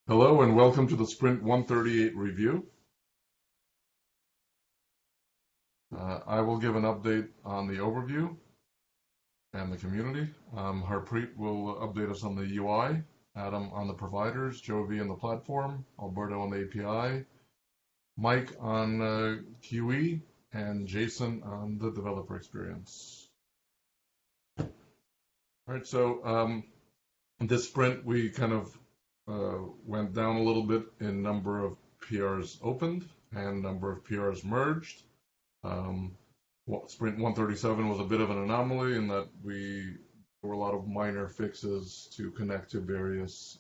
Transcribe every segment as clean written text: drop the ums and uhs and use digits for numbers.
Hello and welcome to the Sprint 138 review. I will give an update on the overview and the community. Harpreet will update us on the UI, Adam on the providers, Jovi on the platform, Alberto on the API, Mike on QE, and Jason on the developer experience. All right, so this sprint we kind of went down a little bit in number of PRs opened and number of PRs merged. Sprint 137 was a bit of an anomaly in that there were a lot of minor fixes to connect to various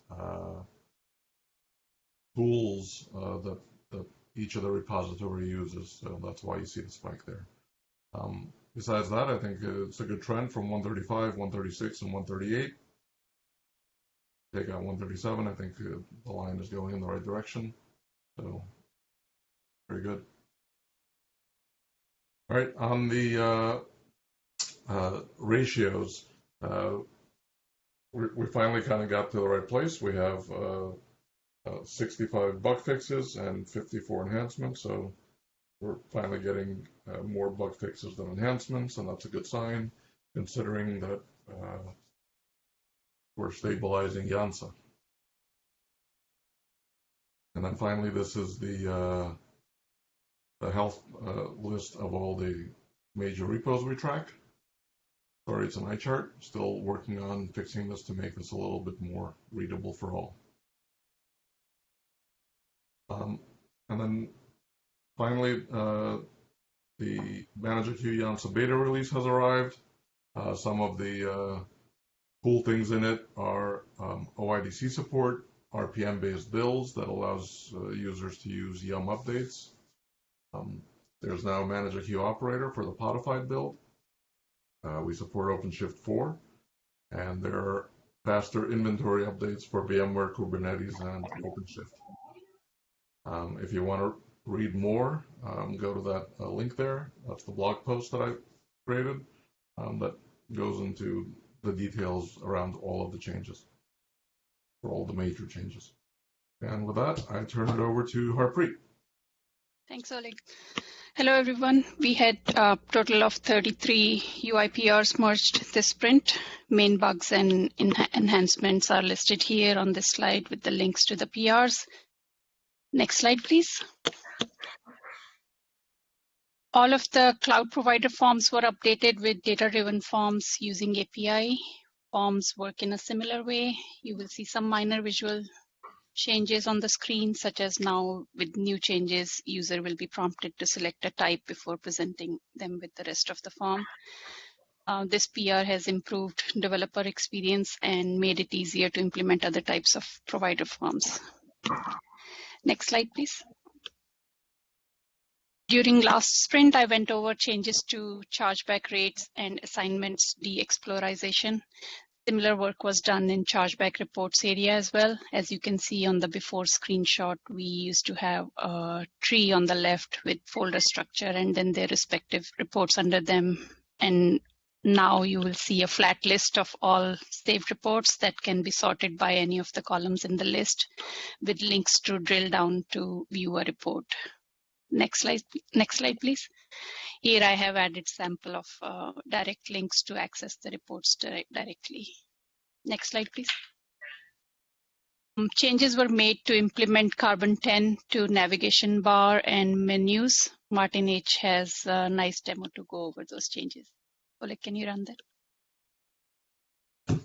tools that each of the repository uses. So that's why you see the spike there. Besides that, I think it's a good trend from 135, 136, and 138. Take out 137, I think the line is going in the right direction. So, very good. All right, on the ratios, we finally kind of got to the right place. We have 65 bug fixes and 54 enhancements, so we're finally getting more bug fixes than enhancements, and that's a good sign, considering that we're stabilizing Yansa. And then finally, this is the health list of all the major repos we track. Sorry, it's an eye chart. Still working on fixing this to make this a little bit more readable for all. And then finally, the Manager Q Yansa beta release has arrived. Some of the cool things in it are OIDC support, RPM-based builds that allows users to use Yum updates. There's now a Manager Q operator for the codified build. We support OpenShift 4, and there are faster inventory updates for VMware, Kubernetes, and OpenShift. If you want to read more, go to that link there. That's the blog post that I created that goes into the details around all of the changes, for all the major changes. And with that, I turn it over to Harpreet. Thanks, Oleg. Hello, everyone. We had a total of 33 UI PRs merged this sprint. Main bugs and enhancements are listed here on this slide with the links to the PRs. Next slide, please. All of the cloud provider forms were updated with data-driven forms using API. Forms work in a similar way. You will see some minor visual changes on the screen, such as now with new changes, user will be prompted to select a type before presenting them with the rest of the form. This PR has improved developer experience and made it easier to implement other types of provider forms. Next slide, please. During last sprint, I went over changes to chargeback rates and assignments de-explorization. Similar work was done in chargeback reports area as well. As you can see on the before screenshot, we used to have a tree on the left with folder structure and then their respective reports under them. And now you will see a flat list of all saved reports that can be sorted by any of the columns in the list with links to drill down to view a report. Next slide, please. Here I have added sample of direct links to access the reports directly. Next slide, please. Changes were made to implement Carbon 10 to navigation bar and menus. Martin H. has a nice demo to go over those changes. Oleg, can you run that?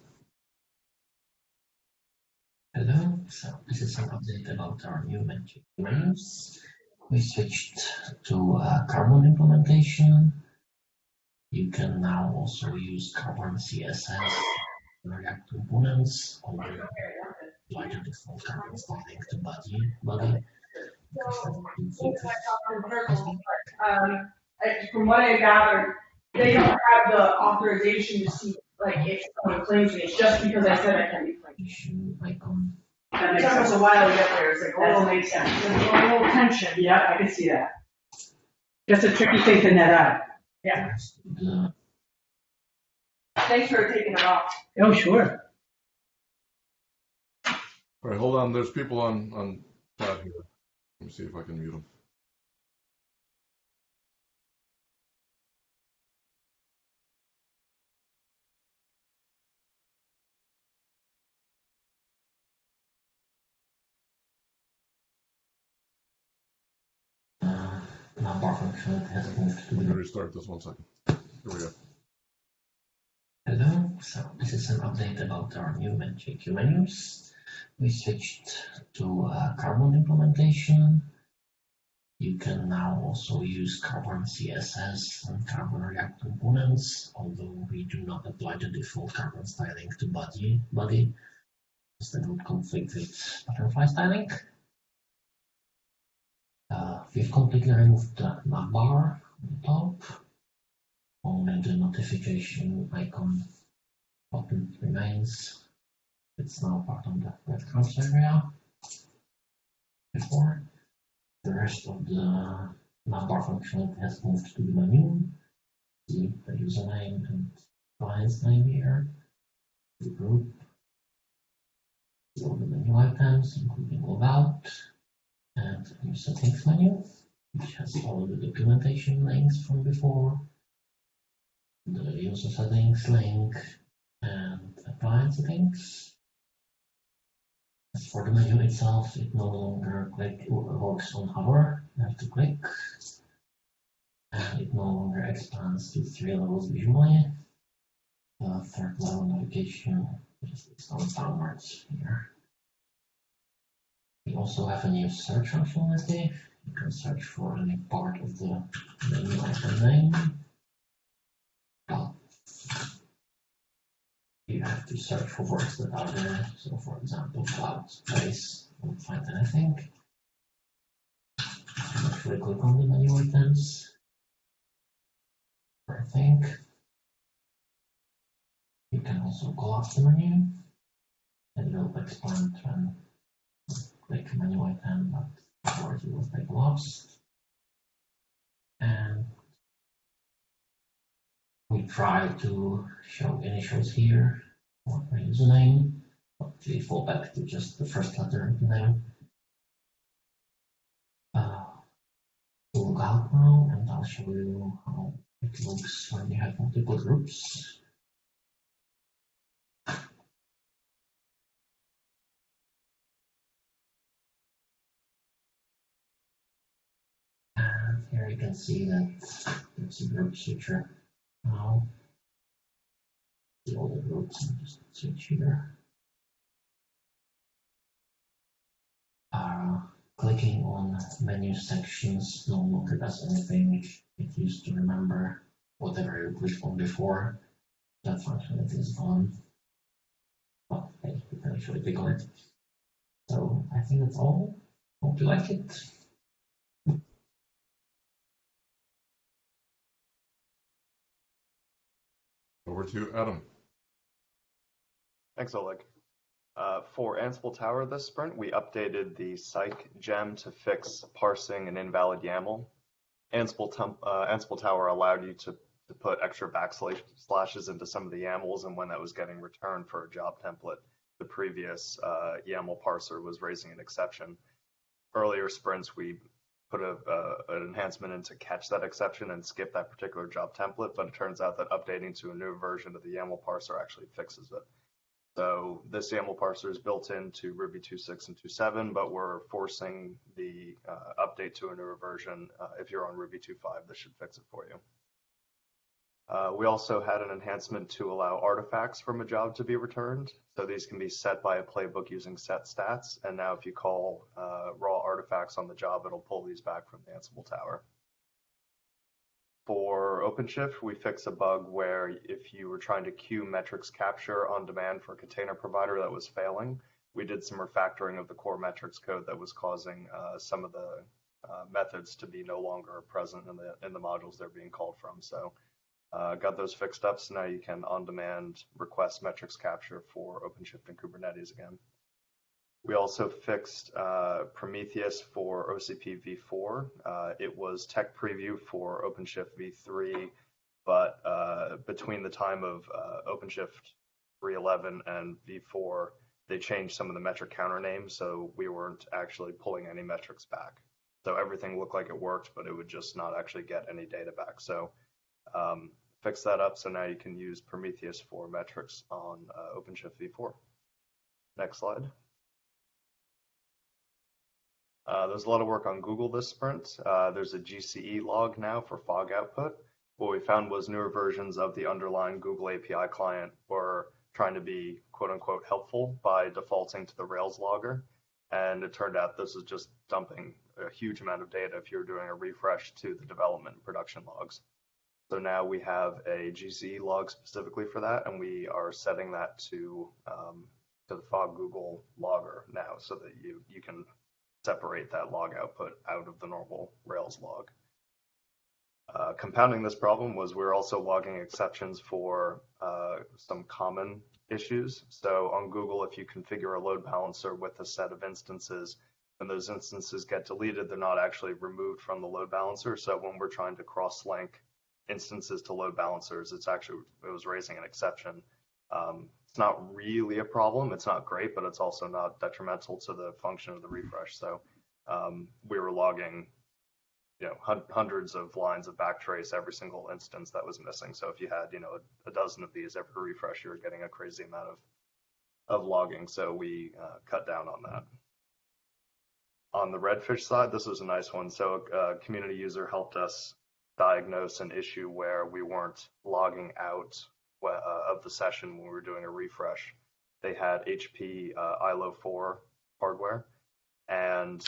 Hello, so this is an update about our new menus. We switched to Carbon implementation. You can now also use Carbon CSS and React components on the default Carbon static to body. From what I gathered, they don't have the authorization to see if someone claims me. It's just because I said I can be claimed. That took us a while to get there. It's like, that makes sense. There's a little tension. Yeah, I can see that. Just a tricky thing to net out. Yeah. Thanks for taking it off. Oh, sure. All right, hold on. There's people on chat here. Let me see if I can mute them. Number function has moved to Let me the restart this 1 second. Here we go. Hello, so this is an update about our new JQ menus. We switched to Carbon implementation. You can now also use Carbon CSS and Carbon React components, although we do not apply the default Carbon styling to body, because that would conflict with butterfly styling. We've completely removed the navbar on the top. Only the notification icon button remains. It's now part of the breadcrumbs area. Before the rest of the navbar function has moved to the menu. See the username and client's name here. The group. All the menu items, including logout, and new settings menu, which has all the documentation links from before, the user settings link, and appliance settings. As for the menu itself, it no longer works on hover, you have to click, and it no longer expands to 3 levels visually. The third level navigation is on downwards here. We also have a new search functionality. You can search for any part of the menu item name. But you have to search for words that are there. So for example, cloud space, won't find anything. Actually click on the menu items. I think you can also collapse the menu. It will expand when click menu item, but afterwards it will stay collapsed. And we try to show initials here for my username, but we fall back to just the first letter of the name. We'll log out now, and I'll show you how it looks when you have multiple groups. And here you can see that there's a group switcher now. See all the groups and just switch here. Clicking on menu sections no longer does anything. It used to remember whatever you clicked on before. That functionality is gone. But hey, you can actually click on it. So I think that's all. Hope you like it. Over to you, Adam. Thanks, Oleg. For Ansible Tower this sprint, we updated the psych gem to fix parsing an invalid YAML. Ansible Tower allowed you to put extra backslashes into some of the YAMLs, and when that was getting returned for a job template, the previous YAML parser was raising an exception. Earlier sprints, we put an enhancement in to catch that exception and skip that particular job template, but it turns out that updating to a new version of the YAML parser actually fixes it. So this YAML parser is built into Ruby 2.6 and 2.7, but we're forcing the update to a newer version. If you're on Ruby 2.5, this should fix it for you. We also had an enhancement to allow artifacts from a job to be returned. So these can be set by a playbook using set stats. And now if you call raw artifacts on the job, it'll pull these back from the Ansible Tower. For OpenShift, we fixed a bug where if you were trying to queue metrics capture on demand for a container provider that was failing, we did some refactoring of the core metrics code that was causing some of the methods to be no longer present in the modules they're being called from. So got those fixed up, so now you can on-demand request metrics capture for OpenShift and Kubernetes again. We also fixed Prometheus for OCP v4. It was tech preview for OpenShift v3, but between the time of OpenShift 3.11 and v4, they changed some of the metric counter names, so we weren't actually pulling any metrics back. So everything looked like it worked, but it would just not actually get any data back. So fix that up so now you can use Prometheus for metrics on OpenShift v4. Next slide. There's a lot of work on Google this sprint. There's a GCE log now for fog output. What we found was newer versions of the underlying Google API client were trying to be quote unquote helpful by defaulting to the Rails logger. And it turned out this is just dumping a huge amount of data if you're doing a refresh to the development and production logs. So now we have a GCE log specifically for that, and we are setting that to the Fog Google logger now so that you can separate that log output out of the normal Rails log. Compounding this problem was we're also logging exceptions for some common issues. So on Google, if you configure a load balancer with a set of instances, when those instances get deleted, they're not actually removed from the load balancer. So when we're trying to cross-link instances to load balancers, it was raising an exception. It's not really a problem. It's not great, but it's also not detrimental to the function of the refresh. So we were logging hundreds of lines of backtrace every single instance that was missing. So if you had a dozen of these every refresh, you were getting a crazy amount of logging. So we cut down on that. On the Redfish side, this was a nice one. So a community user helped us diagnose an issue where we weren't logging out of the session when we were doing a refresh. They had HP ILO4 hardware, and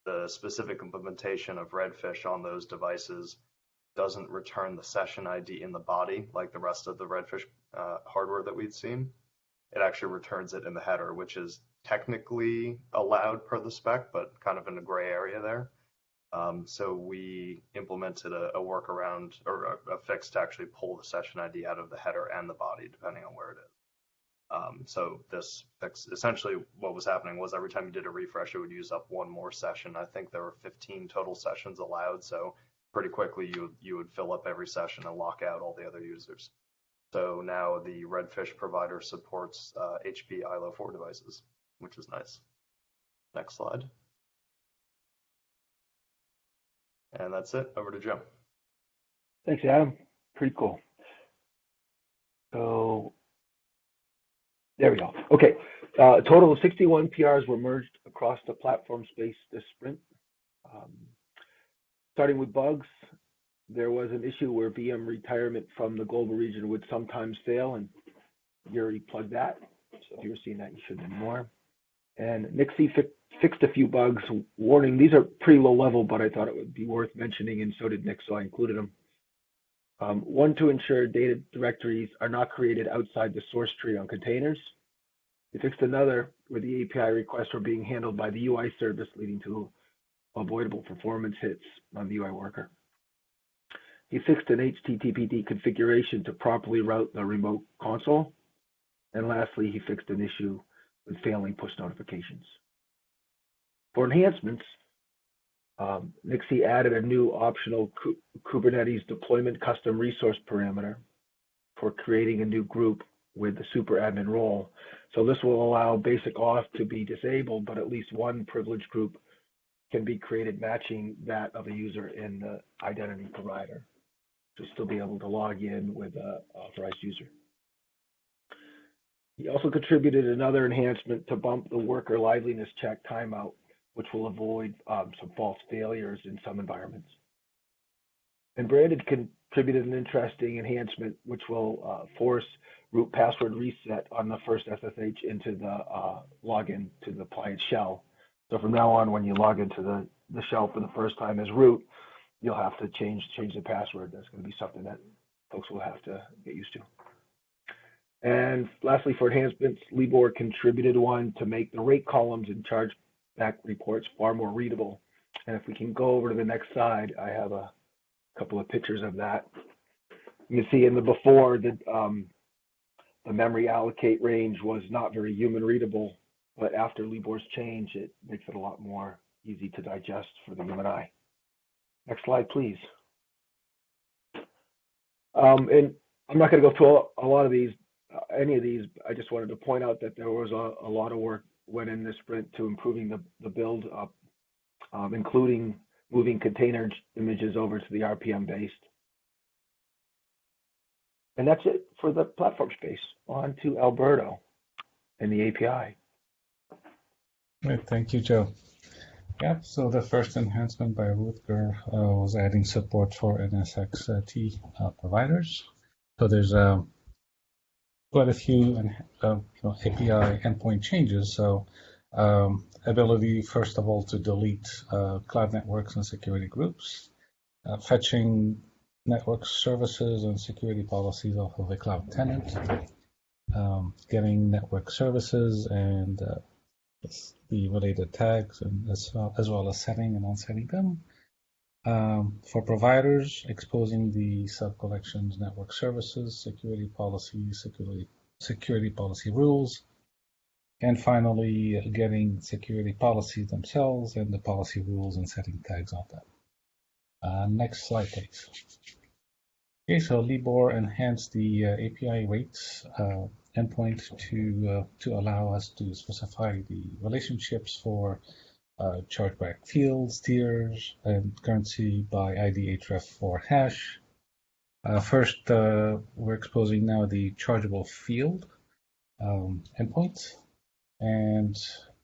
the specific implementation of Redfish on those devices doesn't return the session ID in the body like the rest of the Redfish hardware that we'd seen. It actually returns it in the header, which is technically allowed per the spec, but kind of in a gray area there. So we implemented a workaround or a fix to actually pull the session ID out of the header and the body, depending on where it is. So this fix, essentially what was happening was every time you did a refresh, it would use up one more session. I think there were 15 total sessions allowed. So pretty quickly you would fill up every session and lock out all the other users. So now the Redfish provider supports HP ILO4 devices, which is nice. Next slide. And that's it. Over to Joe. Thanks, Adam. Pretty cool. So there we go. Okay. A total of 61 PRs were merged across the platform space this sprint. Starting with bugs, there was an issue where VM retirement from the global region would sometimes fail, and Yuri plugged that. So if you were seeing that, you should anymore. And Nixie fixed a few bugs. Warning, these are pretty low level, but I thought it would be worth mentioning, and so did Nick, so I included them. One, to ensure data directories are not created outside the source tree on containers. He fixed another where the API requests were being handled by the UI service, leading to avoidable performance hits on the UI worker. He fixed an HTTPD configuration to properly route the remote console. And lastly, he fixed an issue with failing push notifications. For enhancements, Nixie added a new optional Kubernetes deployment custom resource parameter for creating a new group with the super admin role. So this will allow basic auth to be disabled, but at least one privileged group can be created matching that of a user in the identity provider to still be able to log in with an authorized user. He also contributed another enhancement to bump the worker liveliness check timeout, which will avoid some false failures in some environments. And Brandon contributed an interesting enhancement, which will force root password reset on the first SSH into the login to the client shell. So from now on, when you log into the shell for the first time as root, you'll have to change the password. That's going to be something that folks will have to get used to. And lastly, for enhancements, Libor contributed one to make the rate columns and chargeback reports far more readable. And if we can go over to the next slide, I have a couple of pictures of that. You can see in the before that the memory allocate range was not very human readable, but after Libor's change, it makes it a lot more easy to digest for the human eye. Next slide, please. And I'm not going to go through a lot of these. any of these. I just wanted to point out that there was a lot of work went in this sprint to improving the build up, including moving container images over to the RPM based. And that's it for the platform space. On to Alberto and the API. Great, thank you, Joe. Yep, so the first enhancement by Rutger was adding support for NSXT providers. So there's quite a few API endpoint changes. So ability, first of all, to delete cloud networks and security groups, fetching network services and security policies off of a cloud tenant, getting network services and the related tags, and as well as setting and unsetting them. For providers, exposing the sub-collections network services, security policies, security policy rules, and finally getting security policies themselves and the policy rules and setting tags on them. Next slide, please. Okay, so Libor enhanced the API rates endpoint to allow us to specify the relationships for chargeback fields, tiers, and currency by ID href for hash. First, we're exposing now the chargeable field endpoints, and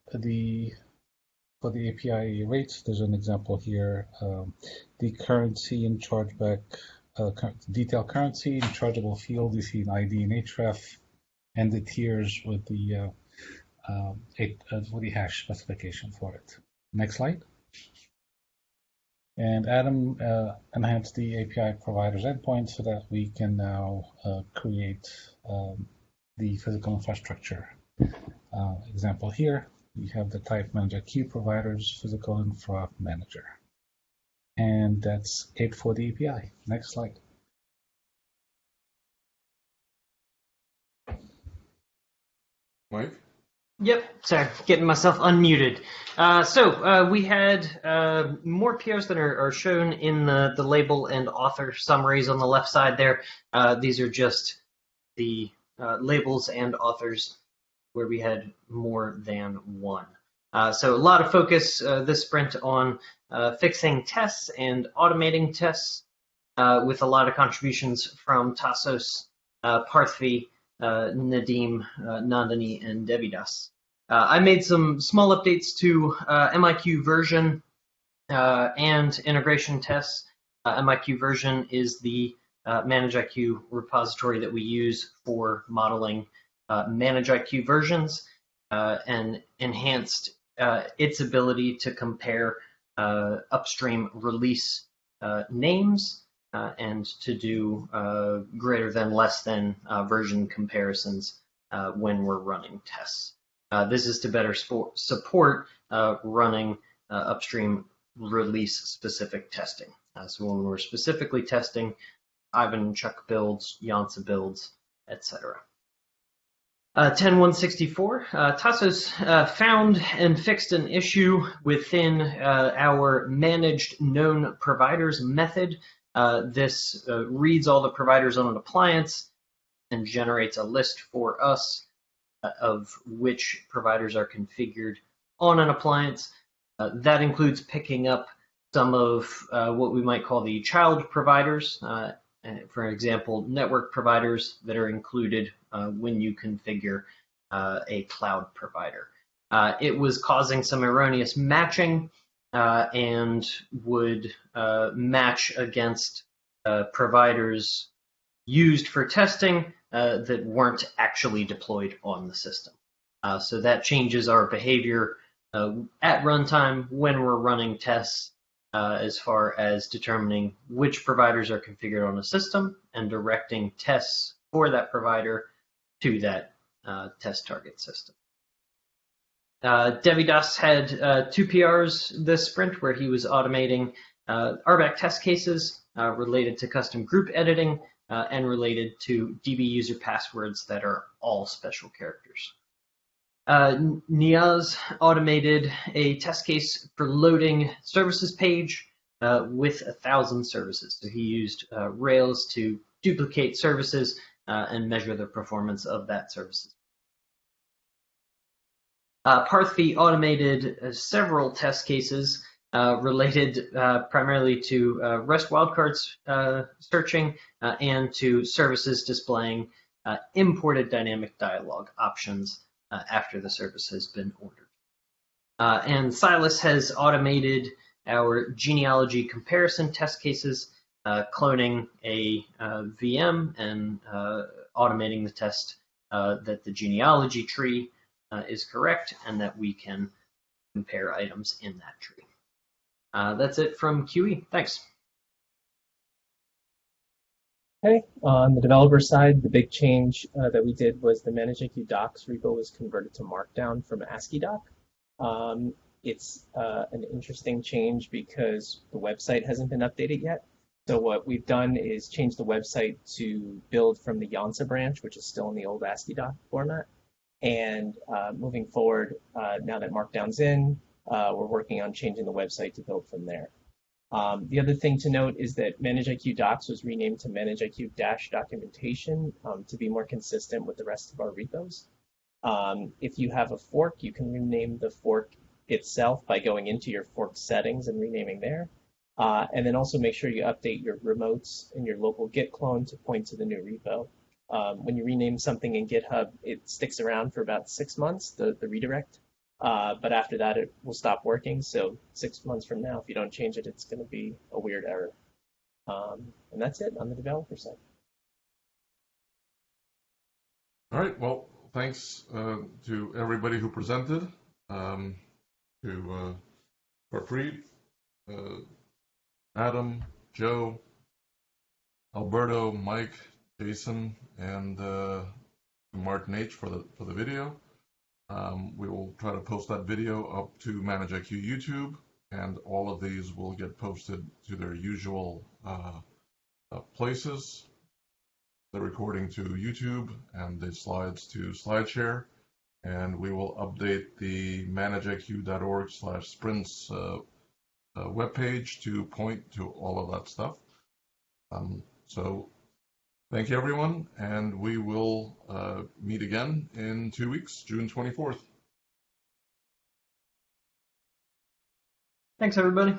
for the API rates, there's an example here. The currency and chargeback, detail currency and chargeable field, you see an ID and href, and the tiers with the hash specification for it. Next slide. And Adam enhanced the API providers endpoint so that we can now create the physical infrastructure. Example here, we have the type manager queue providers, physical infra manager. And that's it for the API. Next slide. Mike? Yep, sorry, getting myself unmuted. We had more PRs that are shown in the label and author summaries on the left side there. These are just the labels and authors where we had more than one. So a lot of focus this sprint on fixing tests and automating tests with a lot of contributions from Tassos, Parthvi, Nadim, Nandini, and Devidas. I made some small updates to MIQ version and integration tests. MIQ version is the ManageIQ repository that we use for modeling ManageIQ versions and enhanced its ability to compare upstream release names and to do greater than less than version comparisons when we're running tests. This is to better support running upstream release specific testing. So when we're specifically testing Ivan and Chuck builds, Jansa builds, etc. 10.164, Tassos found and fixed an issue within our managed known providers method. This reads all the providers on an appliance and generates a list for us of which providers are configured on an appliance. That includes picking up some of what we might call the child providers, for example, network providers that are included when you configure a cloud provider. It was causing some erroneous matching and would match against providers used for testing that weren't actually deployed on the system. So that changes our behavior at runtime when we're running tests as far as determining which providers are configured on a system and directing tests for that provider to that test target system. Devidas had 2 PRs this sprint where he was automating RBAC test cases related to custom group editing and related to DB user passwords that are all special characters. Niaz automated a test case for loading services page with 1,000 services. So he used Rails to duplicate services and measure the performance of that services. Parthvi automated several test cases related primarily to REST wildcards searching and to services displaying imported dynamic dialog options after the service has been ordered. And Silas has automated our genealogy comparison test cases, cloning a VM and automating the test that the genealogy tree is correct and that we can compare items in that tree. That's it from QE. Thanks. Okay, on the developer side, the big change that we did was the ManageIQ Docs repo was converted to Markdown from ASCII doc. It's an interesting change because the website hasn't been updated yet. So what we've done is change the website to build from the Yansa branch, which is still in the old ASCII doc format. And moving forward, now that Markdown's in, we're working on changing the website to build from there. The other thing to note is that ManageIQ Docs was renamed to ManageIQ-Documentation to be more consistent with the rest of our repos. If you have a fork, you can rename the fork itself by going into your fork settings and renaming there. And then also make sure you update your remotes in your local Git clone to point to the new repo. When you rename something in GitHub, it sticks around for about 6 months, the redirect. But after that, it will stop working. So 6 months from now, if you don't change it, it's going to be a weird error. And that's it on the developer side. All right. Well, thanks to everybody who presented, to Harpreet, Adam, Joe, Alberto, Mike, Jason, and Martin H. for the video. We will try to post that video up to ManageIQ YouTube, and all of these will get posted to their usual places. The recording to YouTube and the slides to SlideShare, and we will update the manageiq.org/sprints webpage to point to all of that stuff. So thank you, everyone, and we will meet again in 2 weeks, June 24th. Thanks, everybody.